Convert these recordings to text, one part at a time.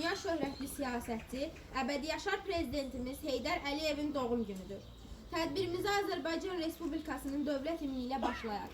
dünya şöhrətli siyasətçi, əbədi yaşar prezidentimiz Heydər Əliyevin doğum günüdür. Tədbirimizi Azərbaycan Respublikasının dövlət himni ilə başlayaq.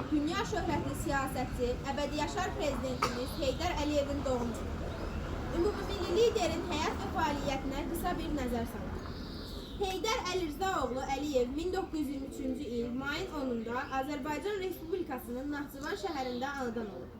Dünya şöhrətli siyasətçi, əbədi yaşar prezidentimiz Heydər Əliyevin doğum günüdür. Ümumilli liderin həyat və fəaliyyətinə qısa bir nəzər salaq. Heydər Əlirzaoğlu Əliyev 1923-cü il mayın 10-da Azərbaycan Respublikasının Naxçıvan şəhərində anadan olub.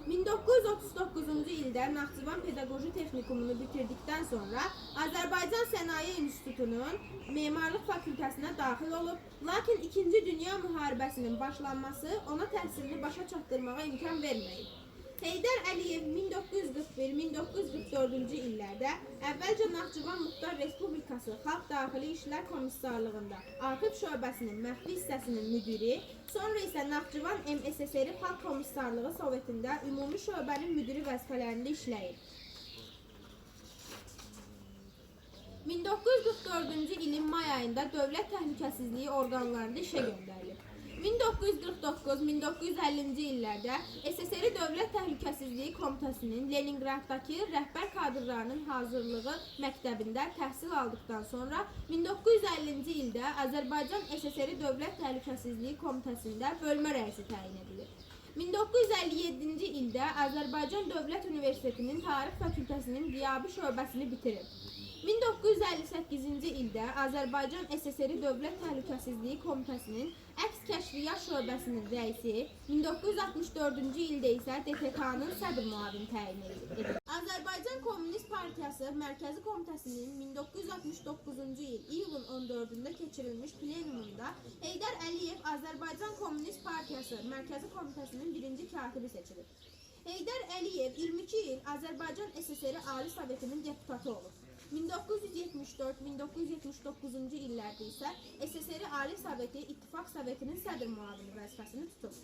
1939-cu ildə Naxçıvan Pedaqoji Texnikumunu bitirdikdən sonra Azərbaycan Sənaye İnstitutunun Memarlıq Fakültəsinə daxil olub, lakin 2-ci Dünya Müharibəsinin başlanması ona təhsilini başa çatdırmağa imkan verməyib. Heydər Əliyev 1941-1944-cü illərdə əvvəlcə Naxçıvan Muxtar Respublikası Xalq Daxili İşlər Komissarlığında Arxiv şöbəsinin məxfi hissəsinin müdiri, sonra isə Naxçıvan MSSR Xalq Komissarlığı Sovetində ümumi şöbənin müdiri vəzifələrində işləyib. 1944-cü ilin may ayında dövlət təhlükəsizliyi orqanlarında işə göndərilib. 1949-1950-ci illərdə SSR Dövlət Təhlükəsizliyi Komitəsinin Leningraddakı rəhbər kadrlarının hazırlığı məktəbində təhsil aldıqdan sonra 1950-ci ildə Azərbaycan SSR Dövlət Təhlükəsizliyi Komitəsində bölmə rəisi təyin edilir. 1957-ci ildə Azərbaycan Dövlət Universitetinin Tarix Fakültəsinin qiyabi şöbəsini bitirir. 1958-ci ildə Azərbaycan SSR Dövlət Təhlükəsizliyi Komitəsinin Əks Kəşfiyyat şöbəsinin rəisi, 1964-cü ildə isə DTK-nın sədr müavini təyin edilir. Azərbaycan Komünist Partiyası Mərkəzi Komitəsinin 1969-cu il iyulun 14-də keçirilmiş plenumunda Heydər Əliyev Azərbaycan Komünist Partiyası Mərkəzi Komitəsinin birinci katibi seçilir. Heydər Əliyev 22 il Azərbaycan SSR Ali Sovetinin deputatı olub. 1974-1979-cu illərdə isə SSR Ali Soveti İttifaq Sovetinin sədr müavini vəzifəsini tutub.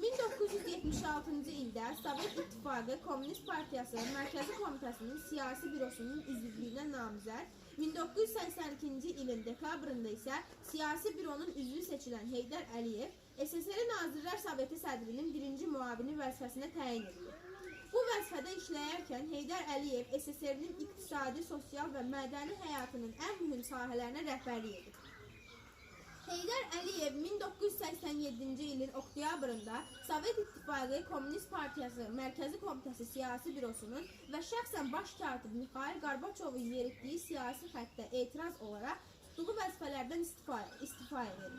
1976-cı ildə Sovet İttifaqı Komünist Partiyası Mərkəzi Komitəsinin siyasi bürosunun üzvlüyünə namizəd, 1982-ci ilin dekabrında isə siyasi büronun üzvü seçilən Heydər Əliyev SSR Nazirlər Soveti sədrinin birinci müavini vəzifəsinə təyin edilir. Bu vəzifədə işləyərkən Heydər Əliyev SSR-nin iqtisadi, sosial və mədəni həyatının ən mühüm sahələrinə rəhbərlik edir. Heydər Əliyev 1987-ci ilin oktyabrında Sovet İttifaqı Komünist Partiyası Mərkəzi Komitəsi Siyasi Bürosunun və şəxsən baş katib Mixail Qarbaçovun yeritdiyi siyasi xəttə etiraz olaraq tutduğu vəzifələrdən istifa edir.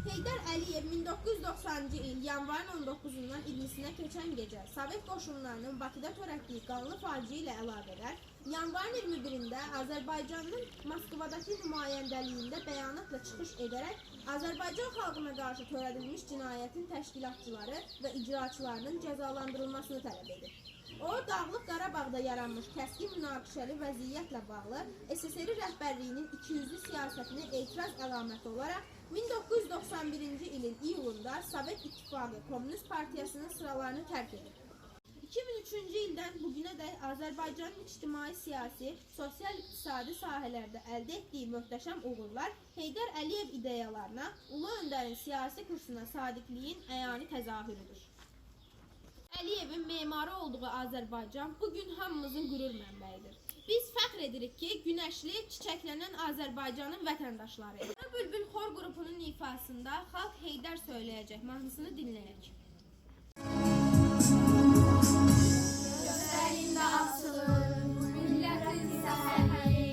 Heydər Əliyev 1990-cı il yanvarın 19-dan 20-sinə keçən gecə Sovet qoşunlarının Bakıda törətdiyi qanlı faciə ilə əlaqədar yanvarın 21-də Azərbaycanın Moskvadakı nümayəndəliyində bəyanatla çıxış edərək Azərbaycan xalqına qarşı törədilmiş cinayətin təşkilatçıları və icraçılarının cəzalandırılmasını tələb edir. O, Dağlıq Qarabağda yaranmış kəskin münaqişəli vəziyyətlə bağlı SSR rəhbərliyinin ikiyüzlü siyasətinə etiraz əlaməti olaraq 1991-ci ilin iyulunda Sovet İttifaqı Komünist Partiyasının sıralarını tərk edir. 2003-cü ildən bugünədək Azərbaycanın ictimai, siyasi, sosial-iqtisadi sahələrdə əldə etdiyi möhtəşəm uğurlar Heydər Əliyev ideyalarına, Ulu Öndərin siyasi kursuna sadiqliyin əyani təzahürüdür. Əliyevin memarı olduğu Azərbaycan bugün hamımızın qürur mənbəyidir. Biz fəxr edirik ki, günəşli, çiçəklənən Azərbaycanın vətəndaşlarıyıq. Bülbül xor qrupunun ifasında Xalq Heydər söyləyəcək mahnısını dinləyək. Gözlərində açılır millətin səhəri,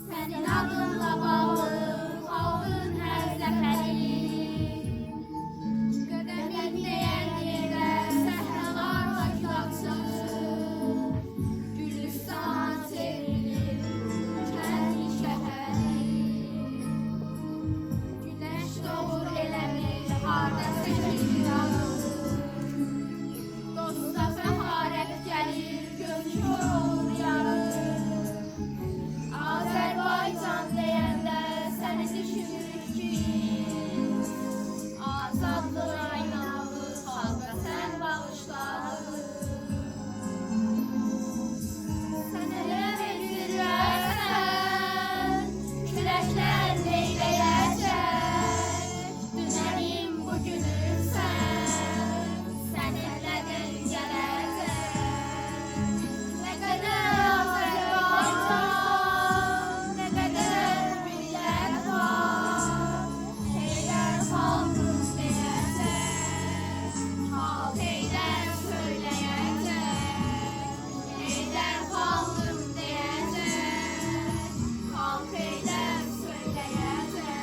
sənin adınla bağlı xalqın hər zəfəri. Qədəmin deyən yerdə səhralarla gül açılır, Gülüstan çevrilir kəndi şəhəri. Günəş doğur eləmir, harda çəkilir ağılır. Dosta fəxarət gəlir, göz kör olur yarır. Azərbaycan deyəndə səni düşünürük ki, azadlığa inanır, xalqa sən bağışladın. Sən elə bilirsən, küləklər neyləyəcək, dünənim bugünüm sən elədin gələcək. Nə qədər Azərbaycan, nə qədər millət var, Heydər xalqım deyəcək, xalq Heydər söyləyəcək. Heydər xalqım deyəcək, xalq Heydər söyləyəcək.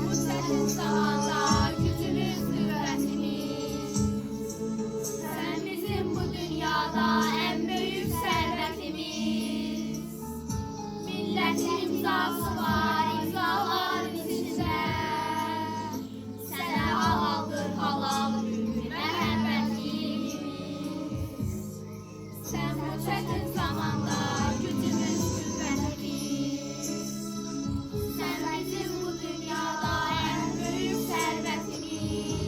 Bu çətin zamanda gücümüz, qüvvətimiz, sən bizim bu dünyada ən böyük sərvətimiz. Millətin imzası var, imzaların içində, sənə halaldır halal ümumi məhəbbətimiz. Sən bu çətin zamanda gücümüz, qüvvətimiz, sən bizim bu dünyada ən böyük sərvətimiz.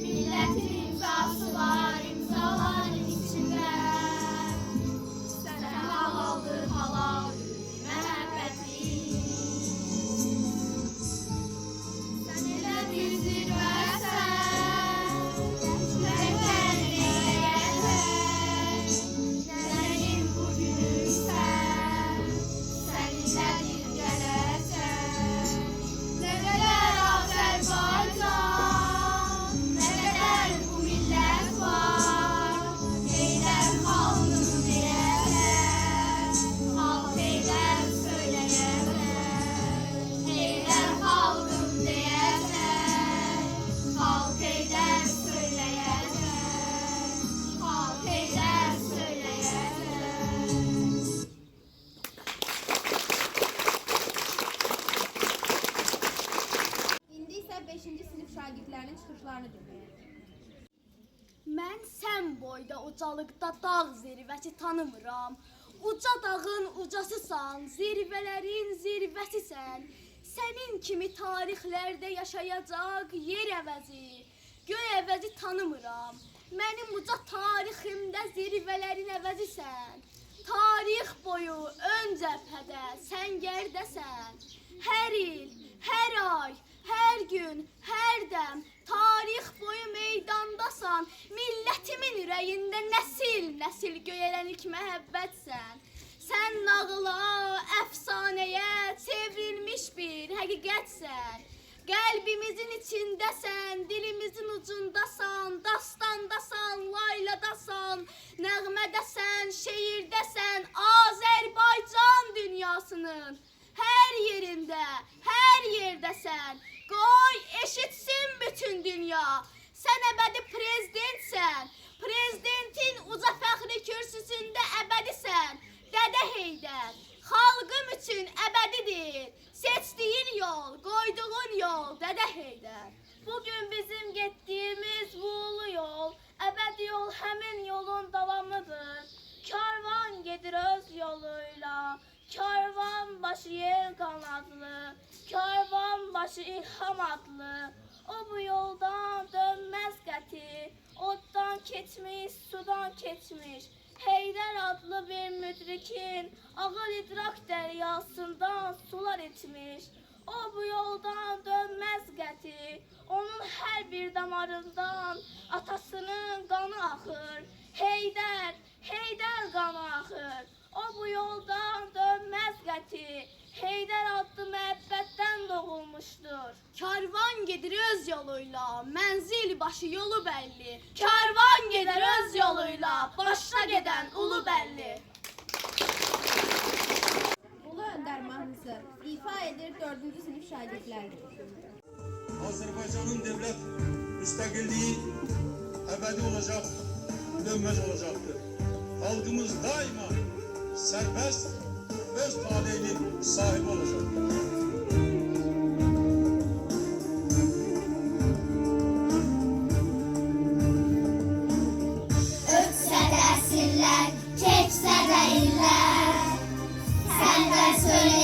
Millətin imzası var, imzaların içində, sənə halaldır halal ümumi məhəbbətimiz. Sən elə bir zirvəsən, küləklər neyləyəcək, dənənin bugünüm səninlədir gələcək. Nə qədər Azərbaycan, nə qədər bu millət var, Heydər xalqım deyəcək, xalq Heydər söyləyəcək. Heydər xalqım deyəcək, xalq Heydər söyləyəcək, xalq Heydər söyləyəcək. İndi isə 5-ci sinif şagirdlərinin çıxışlarını dinləyək. Mən sən boyda ucalıqda dağ zirvəsi tanımıram. Uca dağın ucasısan, zirvələrin zirvəsisən. Sənin kimi tarixlərdə yaşayacaq yer əvəzi, göy əvəzi tanımıram. Mənim uca tariximdə zirvələrin əvəzisən. Tarix boyu ön cəbhədə sən gərdəsən. Hər il, hər ay, hər gün, hər dəm tarix boyu meydandasan. Millətimin ürəyində nəsil göyərənik məhəbbətsən. Sən nağıla, əfsanəyə çevrilmiş bir həqiqətsən. Qəlbimizin içindəsən, dilimizin ucundasan, dastandasan, layladasan, nəğmədəsən, şeirdəsən, Azərbaycan dünyasının hər yerində, hər yerdəsən. Qoy eşitsin bütün dünya, sən əbədi prezidentsən, prezidentin uca fəxri kürsüsündə əbədisən. Dədə Heydər, xalqım üçün əbədidir, seçdiyin yol, qoyduğun yol, Dədə Heydər. Bugün bizim getdiyimiz bu ulu yol, əbədi yol həmin yolun davamıdır. Karvan gedir öz yoluyla, karvan başı yer qanadlı, karvan başı ilham adlı. O bu yoldan dönməz qəti, oddan keçmiş, sudan keçmiş. Heydər adlı bir müdrikin ağır idrak dəryasından sular etmiş. O bu yoldan dönməz qəti, onun hər bir damarından atasının qanı axır. Heydər, Heydər qanı axır. O bu yoldan dönməz qəti, Heydər adlı məhəbbətdən doğulmuşdur. Karvan gedir öz yoluyla, mənzil başı yolu bəlli. Karvan gedir öz yoluyla, başına gedən ulu bəlli. Ulu Öndər mahnısı ifa edir 4-cü sinif şagirdləri. Azərbaycanın dövlət müstəqilliyi əbədi olacaq, dönməz olacaqdır. Xalqımız daima sərbəst, öz taleyinin sahibi olacaqdır. Ötsə də əsrlər, keçsə də illər, sən də söyle